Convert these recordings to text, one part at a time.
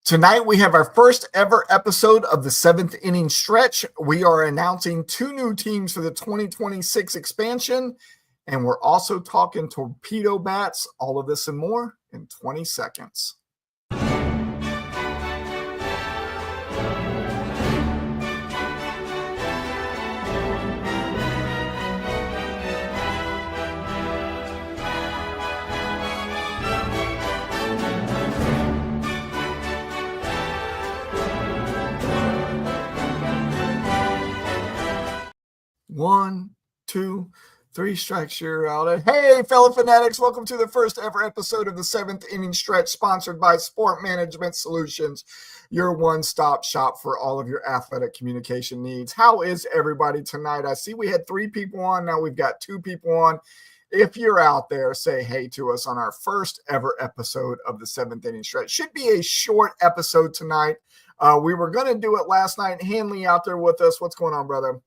Tonight, we have our first ever episode of the seventh inning stretch. We are announcing two new teams for the 2026 expansion, and we're also talking torpedo bats. All of this and more in 20 seconds. One, two, three strikes, you're out. Hey, fellow fanatics, welcome to the first ever episode of the seventh inning stretch, sponsored by Sport Management Solutions, your one-stop shop for all of your athletic communication needs. How is everybody tonight? I see we had 3 people on. Now we've got 2 people on. If you're out there, say hey to us on our first ever episode of the seventh inning stretch. Should be a short episode tonight. We were going to do it last night. Hanley out there with us. What's going on, brother?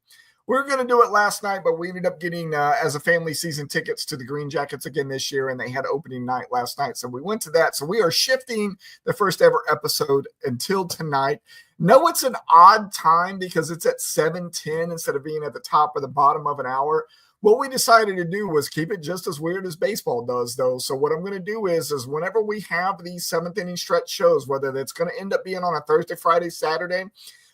We were going to do it last night, but we ended up getting, as a family, season tickets to the Green Jackets again this year, and they had opening night last night. So we went to that. So we are shifting the first ever episode until tonight. No, it's an odd time because it's at 7:10 instead of being at the top or the bottom of an hour. What we decided to do was keep it just as weird as baseball does, though. So what I'm going to do is whenever we have these seventh inning stretch shows, whether that's going to end up being on a Thursday, Friday, Saturday,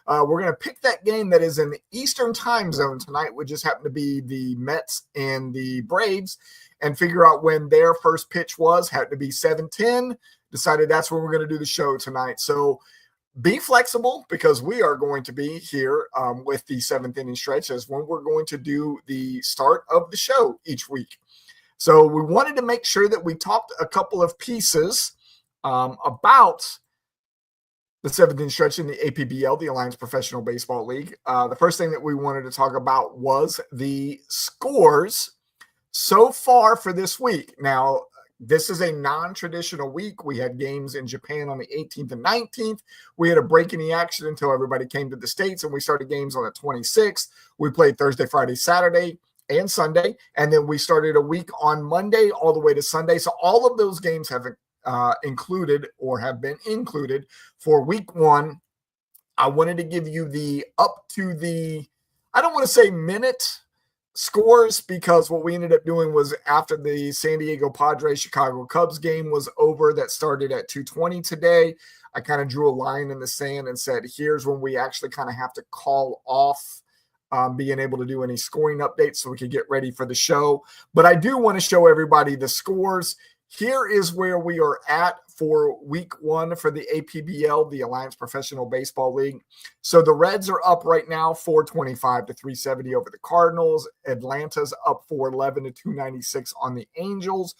we're going to pick that game that is in the Eastern time zone tonight, which just happened to be the Mets and the Braves, and figure out when their first pitch was. Had to be 7:10. Decided that's when we're going to do the show tonight. So be flexible because we are going to be here with the seventh inning stretch as when we're going to do the start of the show each week. So we wanted to make sure that we talked a couple of pieces about the seventh inning stretch in the APBL, the Alliance Professional Baseball League. The first thing that we wanted to talk about was the scores so far for this week. Now, this is a non-traditional week. We had games in Japan on the 18th and 19th. We had a break in the action until everybody came to the States, and we started games on the 26th. We played Thursday, Friday, Saturday, and Sunday, and then we started a week on Monday all the way to Sunday. So all of those games have included or have been included for week 1. I wanted to give you the up to the, I don't want to say minute scores, because what we ended up doing was after the San Diego Padres Chicago Cubs game was over, that started at 2:20 today, I kind of drew a line in the sand and said, here's when we actually kind of have to call off being able to do any scoring updates so we could get ready for the show. But I do want to show everybody the scores. Here is where we are at for week 1 for the APBL, the Alliance Professional Baseball League. So the Reds are up right now 425 to 370 over the Cardinals. Atlanta's up 411 to 296 on the Angels.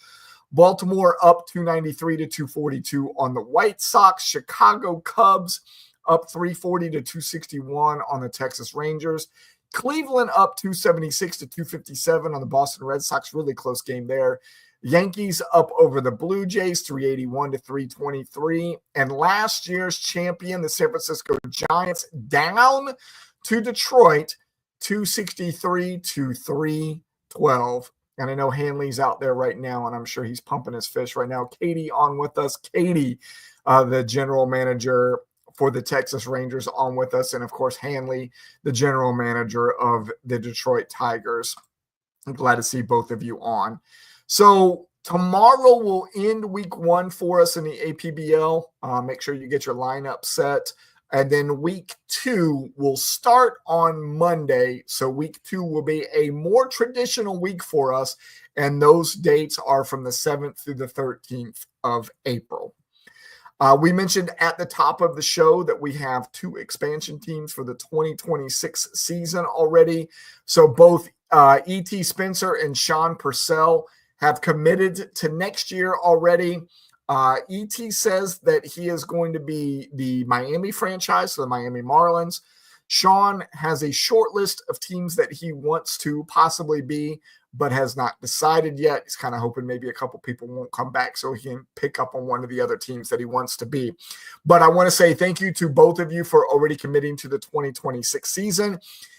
Baltimore up 293 to 242 on the White Sox. Chicago Cubs up 340 to 261 on the Texas Rangers. Cleveland up 276 to 257 on the Boston Red Sox. Really close game there. Yankees up over the Blue Jays, 381 to 323. And last year's champion, the San Francisco Giants, down to Detroit, 263 to 312. And I know Hanley's out there right now, and I'm sure he's pumping his fist right now. Katie on with us. Katie, the general manager for the Texas Rangers, on with us. And, of course, Hanley, the general manager of the Detroit Tigers. I'm glad to see both of you on. So tomorrow will end week 1 for us in the APBL. Make sure you get your lineup set. And then week 2 will start on Monday. So week 2 will be a more traditional week for us. And those dates are from the 7th through the 13th of April. We mentioned at the top of the show that we have 2 expansion teams for the 2026 season already. So both E.T. Spencer and Sean Purcell have committed to next year already. E.T. says that he is going to be the Miami franchise, so the Miami Marlins. Sean has a short list of teams that he wants to possibly be, but has not decided yet. He's kind of hoping maybe a couple people won't come back so he can pick up on one of the other teams that he wants to be. But I want to say thank you to both of you for already committing to the 2026 season.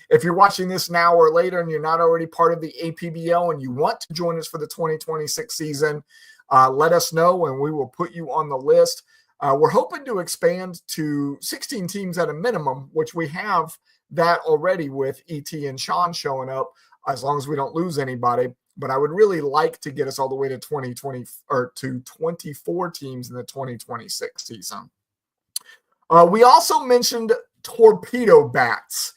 If you're watching this now or later and you're not already part of the APBL and you want to join us for the 2026 season, let us know and we will put you on the list. We're hoping to expand to 16 teams at a minimum, which we have that already with ET and Sean showing up, as long as we don't lose anybody. But I would really like to get us all the way to 2020 or to 24 teams in the 2026 season. We also mentioned torpedo bats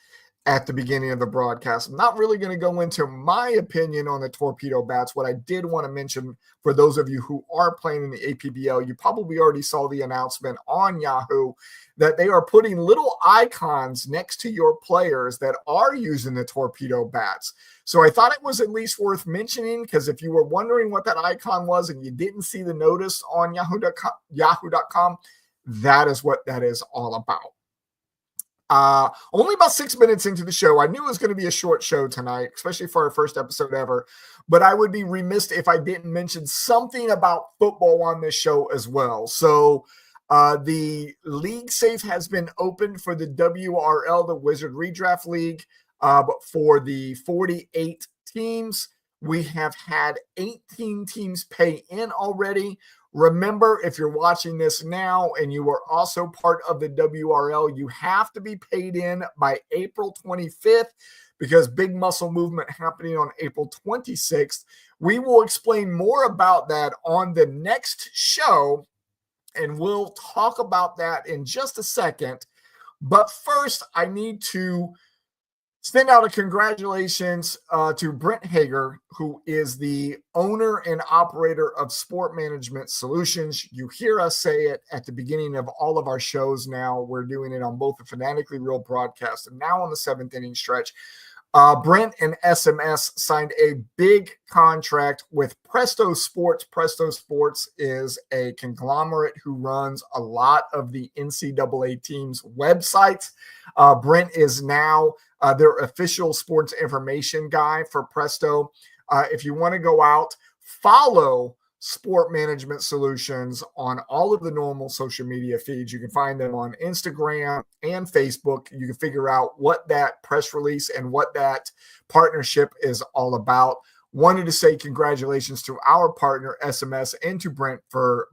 at the beginning of the broadcast. I'm not really going to go into my opinion on the torpedo bats. What I did want to mention for those of you who are playing in the APBL, you probably already saw the announcement on Yahoo that they are putting little icons next to your players that are using the torpedo bats. So I thought it was at least worth mentioning, because if you were wondering what that icon was and you didn't see the notice on yahoo.com, that is what that is all about. Only about 6 minutes into the show. I knew it was going to be a short show tonight, especially for our first episode ever, but I would be remiss if I didn't mention something about football on this show as well. So the league safe has been opened for the WRL, the Wizard Redraft League, but for the 48 teams, we have had 18 teams pay in already. Remember, if you're watching this now and you are also part of the WRL, you have to be paid in by April 25th, because big muscle movement happening on April 26th. We will explain more about that on the next show, and we'll talk about that in just a second. But first, I need to send out a congratulations to Brent Hager, who is the owner and operator of Sport Management Solutions. You hear us say it at the beginning of all of our shows now. We're doing it on both the Fanatically Real broadcast and now on the seventh inning stretch. Brent and SMS signed a big contract with Presto Sports. Presto Sports is a conglomerate who runs a lot of the NCAA teams' websites. Brent is now their official sports information guy for Presto. If you want to go out, follow Sport Management Solutions on all of the normal social media feeds. You can find them on Instagram and Facebook. You can figure out what that press release and what that partnership is all about. Wanted to say congratulations to our partner, SMS, and to Brent for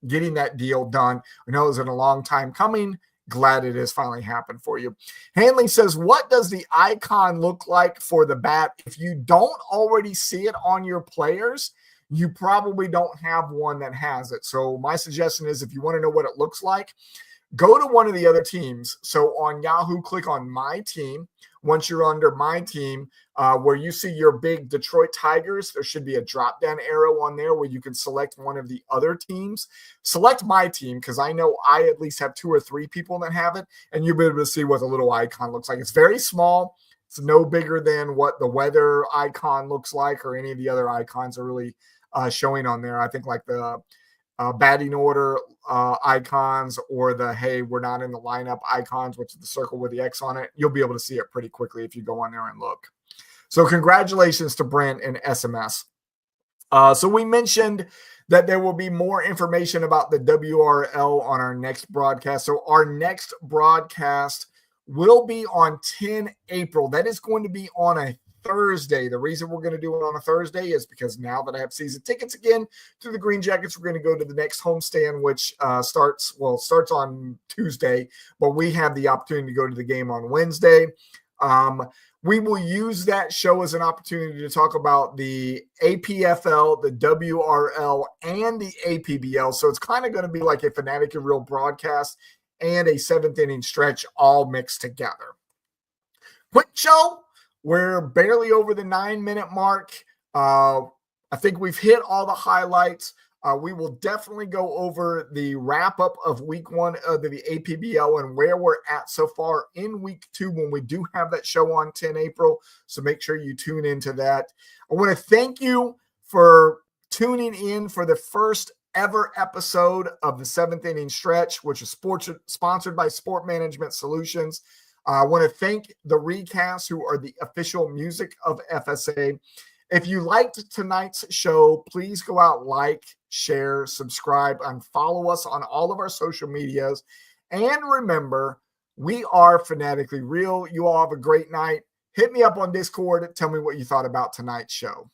getting that deal done. I know it was a long time coming. Glad it has finally happened for you. Hanley says, what does the icon look like for the bat? If you don't already see it on your players, you probably don't have one that has it. So my suggestion is, if you want to know what it looks like, go to one of the other teams. So on Yahoo, click on My Team. Once you're under My Team, where you see your big Detroit Tigers, there should be a drop-down arrow on there where you can select one of the other teams. Select My Team, because I know I at least have 2 or 3 people that have it, and you'll be able to see what the little icon looks like. It's very small. It's no bigger than what the weather icon looks like, or any of the other icons are really showing on there. I think like the batting order icons, or the hey, we're not in the lineup icons, which is the circle with the X on it. You'll be able to see it pretty quickly if you go on there and look. So congratulations to Brent and SMS. So we mentioned that there will be more information about the WRL on our next broadcast. So our next broadcast will be on 10 April. That is going to be on a Thursday. The reason we're going to do it on a Thursday is because now that I have season tickets again to the Green Jackets, we're going to go to the next homestand, which starts on Tuesday, but we have the opportunity to go to the game on Wednesday. We will use that show as an opportunity to talk about the APFL, the WRL, and the APBL. So it's kind of going to be like a Fanatic and Real broadcast and a seventh inning stretch all mixed together. Quick show. We're barely over the 9-minute mark. I think we've hit all the highlights. We will definitely go over the wrap-up of week 1 of the APBL and where we're at so far in week 2 when we do have that show on 10 April. So make sure you tune into that. I want to thank you for tuning in for the first ever episode of the 7th Inning Stretch, which is sponsored by Sport Management Solutions. I want to thank the Recasts, who are the official music of FSA. If you liked tonight's show, please go out, like, share, subscribe, and follow us on all of our social medias. And remember, we are Fanatically Real. You all have a great night. Hit me up on Discord. Tell me what you thought about tonight's show.